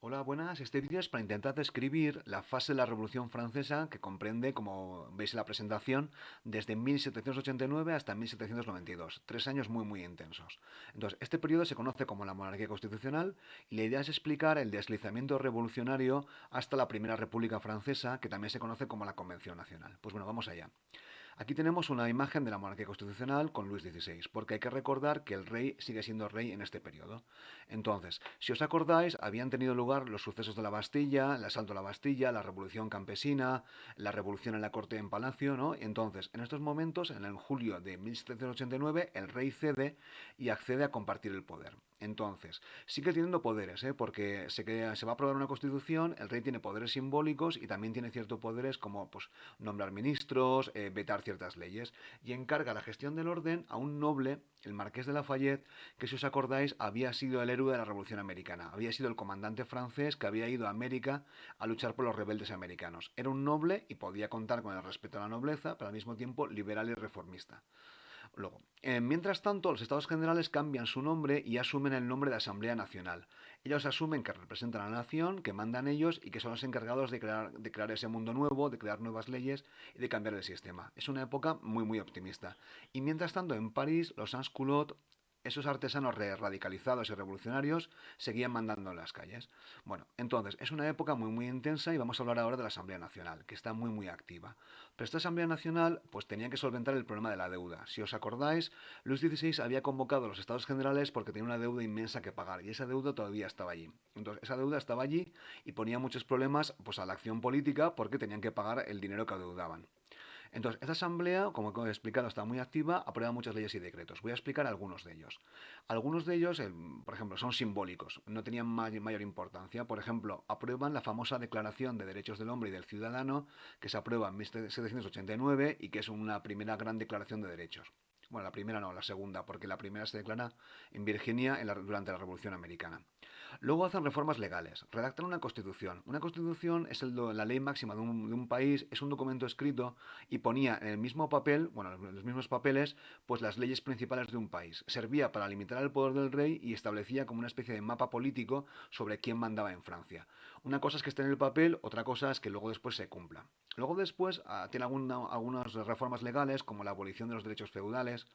Hola, buenas. Este vídeo es para intentar describir la fase de la Revolución Francesa que comprende, como veis en la presentación, desde 1789 hasta 1792. 3 años muy intensos. Entonces, este periodo se conoce como la monarquía constitucional y la idea es explicar el deslizamiento revolucionario hasta la Primera República Francesa, que también se conoce como la Convención Nacional. Pues bueno, vamos allá. Aquí tenemos una imagen de la monarquía constitucional con Luis XVI, porque hay que recordar que el rey sigue siendo rey en este periodo. Entonces, si os acordáis, habían tenido lugar los sucesos de la Bastilla, el asalto a la Bastilla, la revolución campesina, la revolución en la corte en palacio, ¿no? Entonces, en estos momentos, en el julio de 1789, el rey cede y accede a compartir el poder. Entonces, sigue teniendo poderes, ¿eh? Porque se va a aprobar una constitución, el rey tiene poderes simbólicos y también tiene ciertos poderes como pues, nombrar ministros, vetar ciertas leyes, y encarga la gestión del orden a un noble, el marqués de Lafayette, que si os acordáis había sido el héroe de la Revolución Americana, había sido el comandante francés que había ido a América a luchar por los rebeldes americanos. Era un noble y podía contar con el respeto a la nobleza, pero al mismo tiempo liberal y reformista. Luego, mientras tanto, los estados generales cambian su nombre y asumen el nombre de Asamblea Nacional. Ellos asumen que representan a la nación, que mandan ellos y que son los encargados de crear ese mundo nuevo, de crear nuevas leyes y de cambiar el sistema. Es una época muy optimista. Y mientras tanto, en París, los sans-culottes, esos artesanos radicalizados y revolucionarios, seguían mandando en las calles. Bueno, entonces, es una época muy intensa y vamos a hablar ahora de la Asamblea Nacional, que está muy activa. Pero esta Asamblea Nacional pues tenía que solventar el problema de la deuda. Si os acordáis, Luis XVI había convocado a los Estados Generales porque tenía una deuda inmensa que pagar y esa deuda todavía estaba allí. Entonces, esa deuda estaba allí y ponía muchos problemas pues, a la acción política porque tenían que pagar el dinero que adeudaban. Entonces, esta asamblea, como he explicado, está muy activa, aprueba muchas leyes y decretos. Voy a explicar algunos de ellos. Algunos de ellos, por ejemplo, son simbólicos, no tenían mayor importancia. Por ejemplo, aprueban la famosa Declaración de Derechos del Hombre y del Ciudadano, que se aprueba en 1789 y que es una primera gran declaración de derechos. Bueno, la primera no, la segunda, porque la primera se declara en Virginia durante la Revolución Americana. Luego hacen reformas legales, redactan una constitución. Una constitución es la ley máxima de un país, es un documento escrito y ponía en el mismo papel, bueno, en los mismos papeles, pues las leyes principales de un país. Servía para limitar el poder del rey y establecía como una especie de mapa político sobre quién mandaba en Francia. Una cosa es que esté en el papel, otra cosa es que luego después se cumpla. Luego después tiene algunas reformas legales como la abolición de los derechos feudales,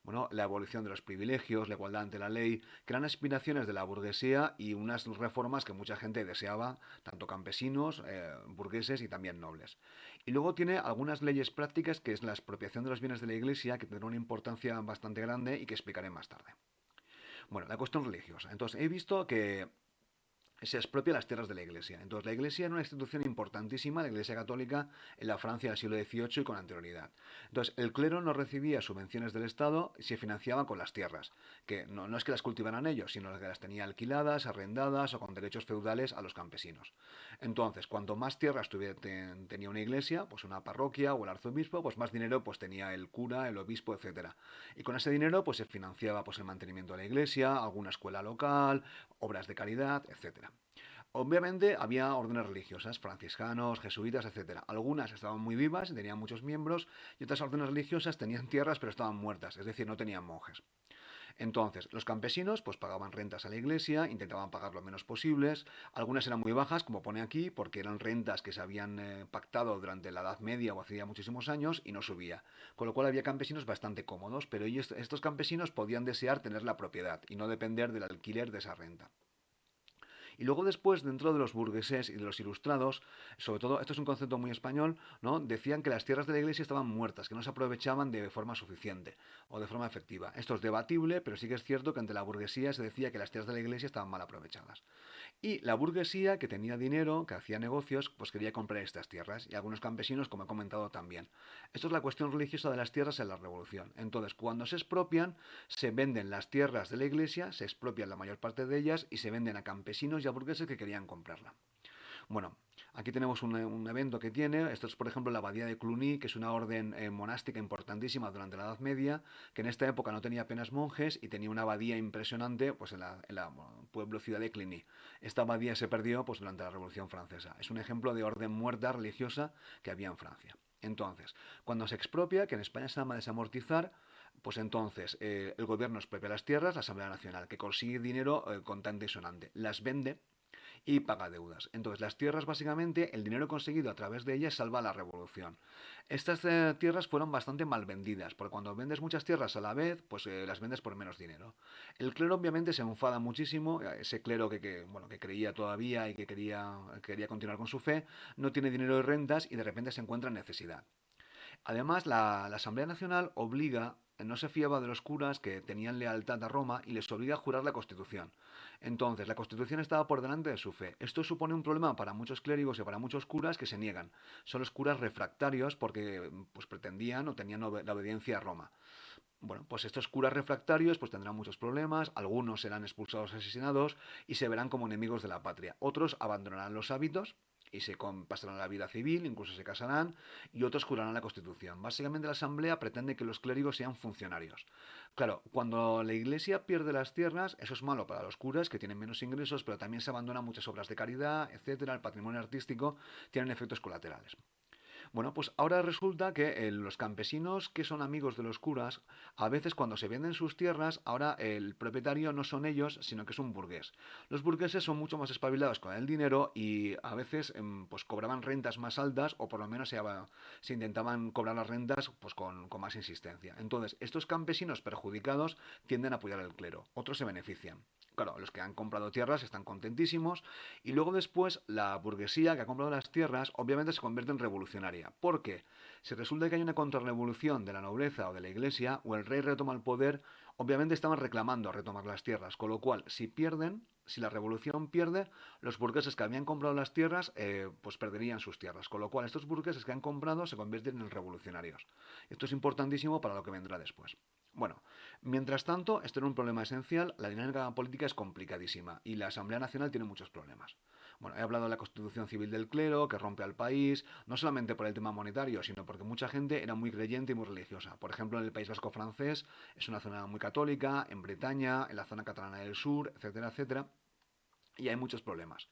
bueno, la abolición de los privilegios, la igualdad ante la ley, que eran aspiraciones de la burguesía y unas reformas que mucha gente deseaba, tanto campesinos, burgueses y también nobles. Y luego tiene algunas leyes prácticas, que es la expropiación de los bienes de la Iglesia, que tendrá una importancia bastante grande y que explicaré más tarde. Bueno, la cuestión religiosa. Entonces, he visto que se expropia las tierras de la Iglesia. Entonces, la Iglesia era una institución importantísima, la Iglesia Católica, en la Francia del siglo XVIII y con anterioridad. Entonces, el clero no recibía subvenciones del Estado y se financiaba con las tierras, que no es que las cultivaran ellos, sino que las tenía alquiladas, arrendadas o con derechos feudales a los campesinos. Entonces, cuanto más tierras tenía una iglesia, pues una parroquia o el arzobispo, pues más dinero pues tenía el cura, el obispo, etcétera. Y con ese dinero pues se financiaba pues el mantenimiento de la iglesia, alguna escuela local, obras de caridad, etcétera. Obviamente había órdenes religiosas, franciscanos, jesuitas, etcétera. Algunas estaban muy vivas, tenían muchos miembros, y otras órdenes religiosas tenían tierras pero estaban muertas, es decir, no tenían monjes. Entonces, los campesinos pues pagaban rentas a la iglesia, intentaban pagar lo menos posibles. Algunas eran muy bajas, como pone aquí, porque eran rentas que se habían pactado durante la Edad Media o hacía muchísimos años y no subía. Con lo cual había campesinos bastante cómodos, pero estos campesinos podían desear tener la propiedad y no depender del alquiler de esa renta. Y luego después, dentro de los burgueses y de los ilustrados, sobre todo, esto es un concepto muy español, ¿no? Decían que las tierras de la iglesia estaban muertas, que no se aprovechaban de forma suficiente o de forma efectiva. Esto es debatible, pero sí que es cierto que ante la burguesía se decía que las tierras de la iglesia estaban mal aprovechadas. Y la burguesía, que tenía dinero, que hacía negocios, pues quería comprar estas tierras, y algunos campesinos, como he comentado también. Esto es la cuestión religiosa de las tierras en la revolución. Entonces, cuando se expropian, se venden las tierras de la iglesia, se expropian la mayor parte de ellas y se venden a campesinos y a burgueses que querían comprarla. Bueno, aquí tenemos un evento que tiene, esto es por ejemplo la abadía de Cluny, que es una orden monástica importantísima durante la Edad Media, que en esta época no tenía apenas monjes y tenía una abadía impresionante pues en la pueblo ciudad de Cluny. Esta abadía se perdió pues durante la Revolución Francesa. Es un ejemplo de orden muerta religiosa que había en Francia. Entonces, cuando se expropia, que en España se llama desamortizar, pues entonces el gobierno expropia las tierras, la Asamblea Nacional, que consigue dinero contante y sonante, las vende y paga deudas. Entonces, las tierras, básicamente, el dinero conseguido a través de ellas salva la revolución. Estas tierras fueron bastante mal vendidas, porque cuando vendes muchas tierras a la vez, pues las vendes por menos dinero. El clero obviamente se enfada muchísimo, ese clero bueno, que creía todavía y que quería continuar con su fe, no tiene dinero y rentas y de repente se encuentra en necesidad. Además, la Asamblea Nacional no se fiaba de los curas que tenían lealtad a Roma y les obliga a jurar la Constitución. Entonces, la Constitución estaba por delante de su fe. Esto supone un problema para muchos clérigos y para muchos curas que se niegan. Son los curas refractarios porque pues, pretendían o tenían la obediencia a Roma. Bueno, pues estos curas refractarios pues tendrán muchos problemas, algunos serán expulsados o asesinados y se verán como enemigos de la patria. Otros abandonarán los hábitos y pasarán a la vida civil, incluso se casarán, y otros jurarán la Constitución. Básicamente la Asamblea pretende que los clérigos sean funcionarios. Claro, cuando la Iglesia pierde las tierras, eso es malo para los curas, que tienen menos ingresos, pero también se abandonan muchas obras de caridad, etcétera, el patrimonio artístico, tienen efectos colaterales. Bueno, pues ahora resulta que los campesinos que son amigos de los curas, a veces cuando se venden sus tierras, ahora el propietario no son ellos, sino que es un burgués. Los burgueses son mucho más espabilados con el dinero y a veces pues cobraban rentas más altas o por lo menos se intentaban cobrar las rentas pues con más insistencia. Entonces, estos campesinos perjudicados tienden a apoyar al clero, otros se benefician. Claro, los que han comprado tierras están contentísimos y luego después la burguesía que ha comprado las tierras obviamente se convierte en revolucionaria. ¿Por qué? Si resulta que hay una contrarrevolución de la nobleza o de la iglesia o el rey retoma el poder, obviamente estaban reclamando retomar las tierras. Con lo cual, si la revolución pierde, los burgueses que habían comprado las tierras pues perderían sus tierras. Con lo cual, estos burgueses que han comprado se convierten en revolucionarios. Esto es importantísimo para lo que vendrá después. Bueno, mientras tanto, esto era un problema esencial, la dinámica política es complicadísima y la Asamblea Nacional tiene muchos problemas. Bueno, he hablado de la constitución civil del clero, que rompe al país, no solamente por el tema monetario, sino porque mucha gente era muy creyente y muy religiosa. Por ejemplo, en el País Vasco francés es una zona muy católica, en Bretaña, en la zona catalana del sur, etcétera, etcétera. Y hay muchos problemas.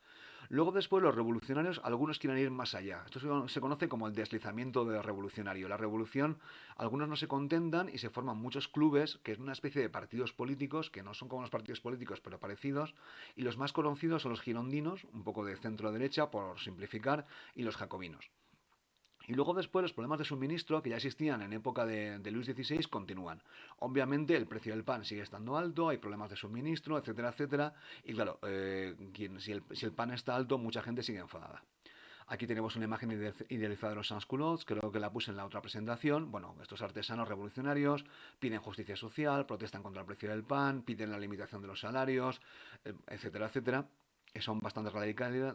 Luego después los revolucionarios, algunos quieren ir más allá. Esto se conoce como el deslizamiento de revolucionario. La revolución, algunos no se contentan y se forman muchos clubes, que es una especie de partidos políticos, que no son como los partidos políticos, pero parecidos. Y los más conocidos son los girondinos, un poco de centro-derecha, por simplificar, y los jacobinos. Y luego después los problemas de suministro que ya existían en época de Luis XVI continúan. Obviamente el precio del pan sigue estando alto, hay problemas de suministro, etcétera, etcétera. Y claro, si el pan está alto, mucha gente sigue enfadada. Aquí tenemos una imagen idealizada de los sans-culottes, creo que la puse en la otra presentación. Bueno, estos artesanos revolucionarios piden justicia social, protestan contra el precio del pan, piden la limitación de los salarios, etcétera, etcétera. Son bastante radicales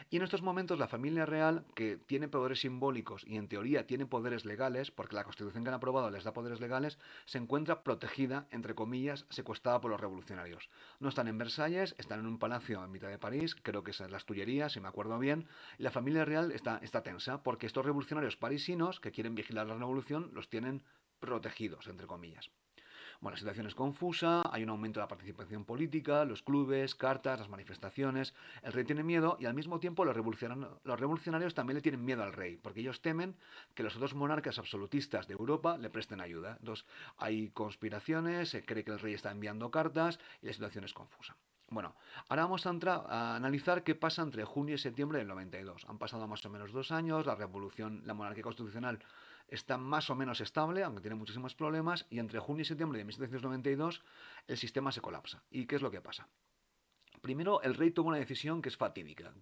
y en estos momentos la familia real, que tiene poderes simbólicos y en teoría tiene poderes legales, porque la constitución que han aprobado les da poderes legales, se encuentra protegida, entre comillas, secuestrada por los revolucionarios. No están en Versalles, están en un palacio en mitad de París, creo que es en las Tullerías, si me acuerdo bien, y la familia real está tensa, porque estos revolucionarios parisinos que quieren vigilar la revolución los tienen protegidos, entre comillas. Bueno, la situación es confusa, hay un aumento de la participación política, los clubes, cartas, las manifestaciones. El rey tiene miedo y al mismo tiempo los revolucionarios también le tienen miedo al rey, porque ellos temen que los otros monarcas absolutistas de Europa le presten ayuda. Entonces, hay conspiraciones, se cree que el rey está enviando cartas y la situación es confusa. Bueno, ahora vamos a analizar qué pasa entre junio y septiembre del 92. Han pasado más o menos 2 años, la monarquía constitucional está más o menos estable, aunque tiene muchísimos problemas, y entre junio y septiembre de 1792 el sistema se colapsa. ¿Y qué es lo que pasa? Primero, el rey toma una decisión que es fatídica.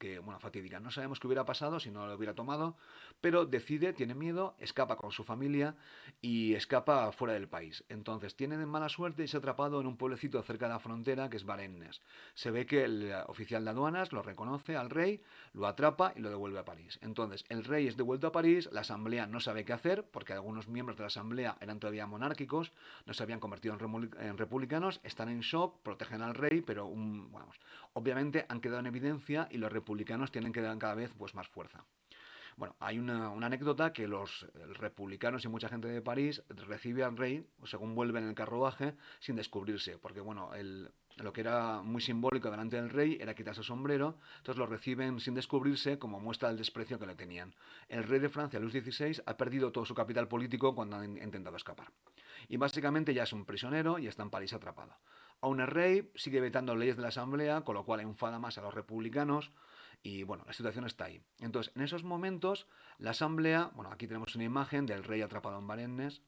No sabemos qué hubiera pasado si no lo hubiera tomado, pero decide, tiene miedo, escapa con su familia y escapa fuera del país. Entonces, tiene mala suerte y se ha atrapado en un pueblecito cerca de la frontera que es Varennes. Se ve que el oficial de aduanas lo reconoce al rey, lo atrapa y lo devuelve a París. Entonces, el rey es devuelto a París, la asamblea no sabe qué hacer, porque algunos miembros de la asamblea eran todavía monárquicos, no se habían convertido en republicanos, están en shock, protegen al rey, pero vamos, obviamente han quedado en evidencia y los republicanos tienen que dar cada vez pues, más fuerza. Bueno, hay una anécdota que los republicanos y mucha gente de París recibe al rey, según vuelve en el carruaje, sin descubrirse, porque bueno, lo que era muy simbólico delante del rey era quitarse el sombrero, entonces lo reciben sin descubrirse como muestra del desprecio que le tenían. El rey de Francia, Luis XVI, ha perdido todo su capital político cuando ha intentado escapar. Y básicamente ya es un prisionero y está en París atrapado. Aún el rey sigue vetando leyes de la Asamblea, con lo cual enfada más a los republicanos y bueno, la situación está ahí. Entonces, en esos momentos, la Asamblea, bueno, aquí tenemos una imagen del rey atrapado en Varennes.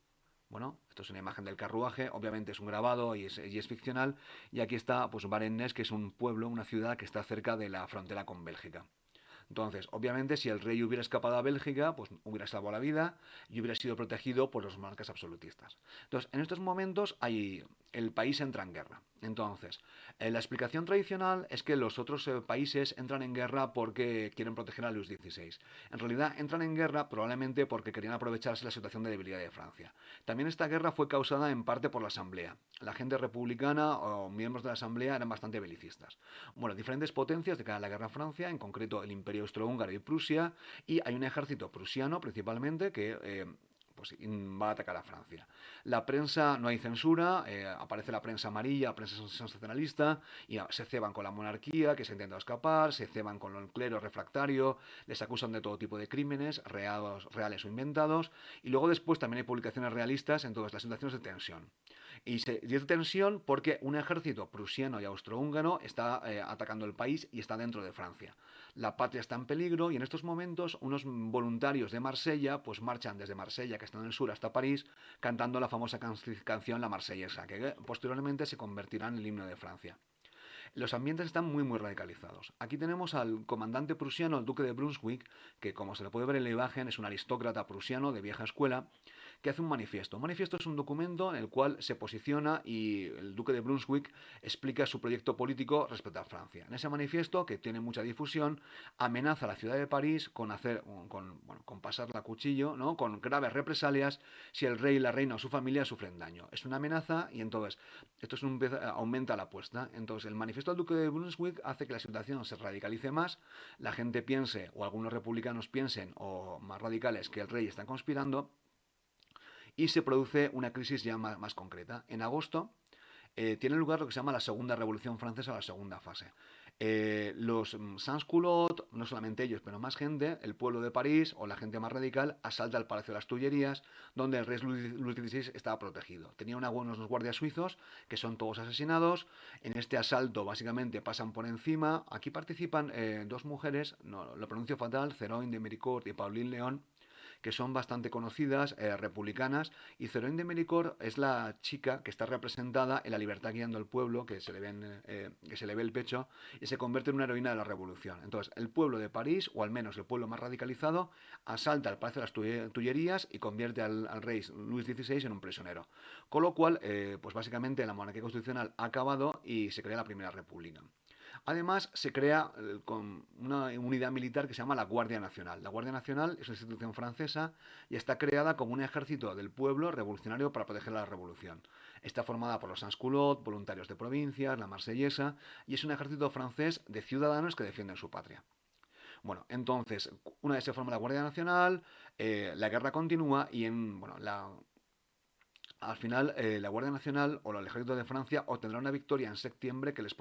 Bueno, esto es una imagen del carruaje, obviamente es un grabado y es ficcional. Y aquí está, pues, Varennes, que es un pueblo, una ciudad que está cerca de la frontera con Bélgica. Entonces, obviamente, si el rey hubiera escapado a Bélgica, pues hubiera salvado la vida y hubiera sido protegido por los monarcas absolutistas. Entonces, en estos momentos el país entra en guerra. Entonces, la explicación tradicional es que los otros países entran en guerra porque quieren proteger a Luis XVI. En realidad, entran en guerra probablemente porque querían aprovecharse la situación de debilidad de Francia. También esta guerra fue causada en parte por la Asamblea. La gente republicana o miembros de la Asamblea eran bastante belicistas. Bueno, diferentes potencias de cara a la guerra a Francia, en concreto el Imperio Austrohúngaro y Prusia, y hay un ejército prusiano principalmente que pues va a atacar a Francia. La prensa, no hay censura, aparece la prensa amarilla, la prensa sensacionalista, y se ceban con la monarquía, que se intenta escapar, se ceban con el clero refractario, les acusan de todo tipo de crímenes, reales o inventados, y luego después también hay publicaciones realistas en todas las situaciones de tensión. Y es de tensión porque un ejército prusiano y austrohúngaro está atacando el país y está dentro de Francia. La patria está en peligro y en estos momentos unos voluntarios de Marsella pues marchan desde Marsella, que está en el sur, hasta París, cantando la famosa canción La Marsellesa, que posteriormente se convertirá en el himno de Francia. Los ambientes están muy muy radicalizados. Aquí tenemos al comandante prusiano, el duque de Brunswick, que como se le puede ver en la imagen es un aristócrata prusiano de vieja escuela, que hace un manifiesto. Un manifiesto es un documento en el cual se posiciona y el duque de Brunswick explica su proyecto político respecto a Francia. En ese manifiesto, que tiene mucha difusión, amenaza a la ciudad de París con pasarla a cuchillo, ¿no? Con graves represalias si el rey, la reina o su familia sufren daño. Es una amenaza y entonces aumenta la apuesta. Entonces el manifiesto del duque de Brunswick hace que la situación se radicalice más, la gente piense, o algunos republicanos piensen, o más radicales, que el rey está conspirando, y se produce una crisis ya más concreta. En agosto tiene lugar lo que se llama la Segunda Revolución Francesa, la segunda fase. Los sans-culottes, no solamente ellos, pero más gente, el pueblo de París o la gente más radical, asalta el Palacio de las Tullerías, donde el rey Luis XVI estaba protegido. Tenía unos guardias suizos, que son todos asesinados. En este asalto, básicamente, pasan por encima. Aquí participan dos mujeres, no, lo pronuncio fatal, Ceroine de Méricourt y Pauline Léon, que son bastante conocidas, republicanas, y Ceroine de Méricourt es la chica que está representada en La libertad guiando al pueblo, que se le ve el pecho, y se convierte en una heroína de la revolución. Entonces, el pueblo de París, o al menos el pueblo más radicalizado, asalta el Palacio de las Tullerías y convierte al rey Luis XVI en un prisionero. Con lo cual, pues básicamente la monarquía constitucional ha acabado y se crea la Primera República. Además, se crea con una unidad militar que se llama la Guardia Nacional. La Guardia Nacional es una institución francesa y está creada como un ejército del pueblo revolucionario para proteger la revolución. Está formada por los sans-culottes, voluntarios de provincias, la marsellesa, y es un ejército francés de ciudadanos que defienden su patria. Bueno, entonces, una vez se forma la Guardia Nacional, la guerra continúa y al final la Guardia Nacional o el ejército de Francia obtendrá una victoria en septiembre que les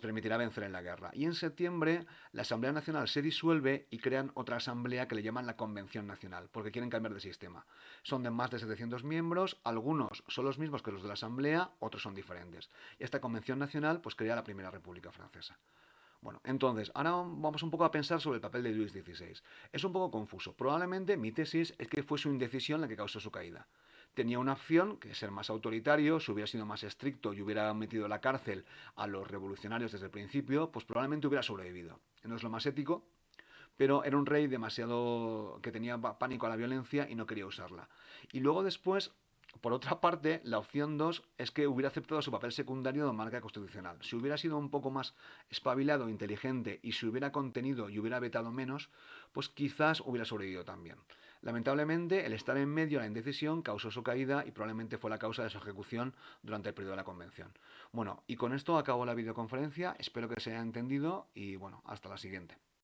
permitirá vencer en la guerra. Y en septiembre la Asamblea Nacional se disuelve y crean otra asamblea que le llaman la Convención Nacional, porque quieren cambiar de sistema. Son de más de 700 miembros, algunos son los mismos que los de la Asamblea, otros son diferentes. Y esta Convención Nacional pues crea la Primera República Francesa. Bueno, entonces, ahora vamos un poco a pensar sobre el papel de Luis XVI. Es un poco confuso. Probablemente mi tesis es que fue su indecisión la que causó su caída. Tenía una opción, que es ser más autoritario, si hubiera sido más estricto y hubiera metido en la cárcel a los revolucionarios desde el principio, pues probablemente hubiera sobrevivido. No es lo más ético, pero era un rey demasiado que tenía pánico a la violencia y no quería usarla. Y luego después, por otra parte, la opción 2 es que hubiera aceptado su papel secundario de monarca constitucional. Si hubiera sido un poco más espabilado, inteligente y si hubiera contenido y hubiera vetado menos, pues quizás hubiera sobrevivido también. Lamentablemente, el estar en medio de la indecisión causó su caída y probablemente fue la causa de su ejecución durante el periodo de la convención. Bueno, y con esto acabo la videoconferencia, espero que se haya entendido y bueno, hasta la siguiente.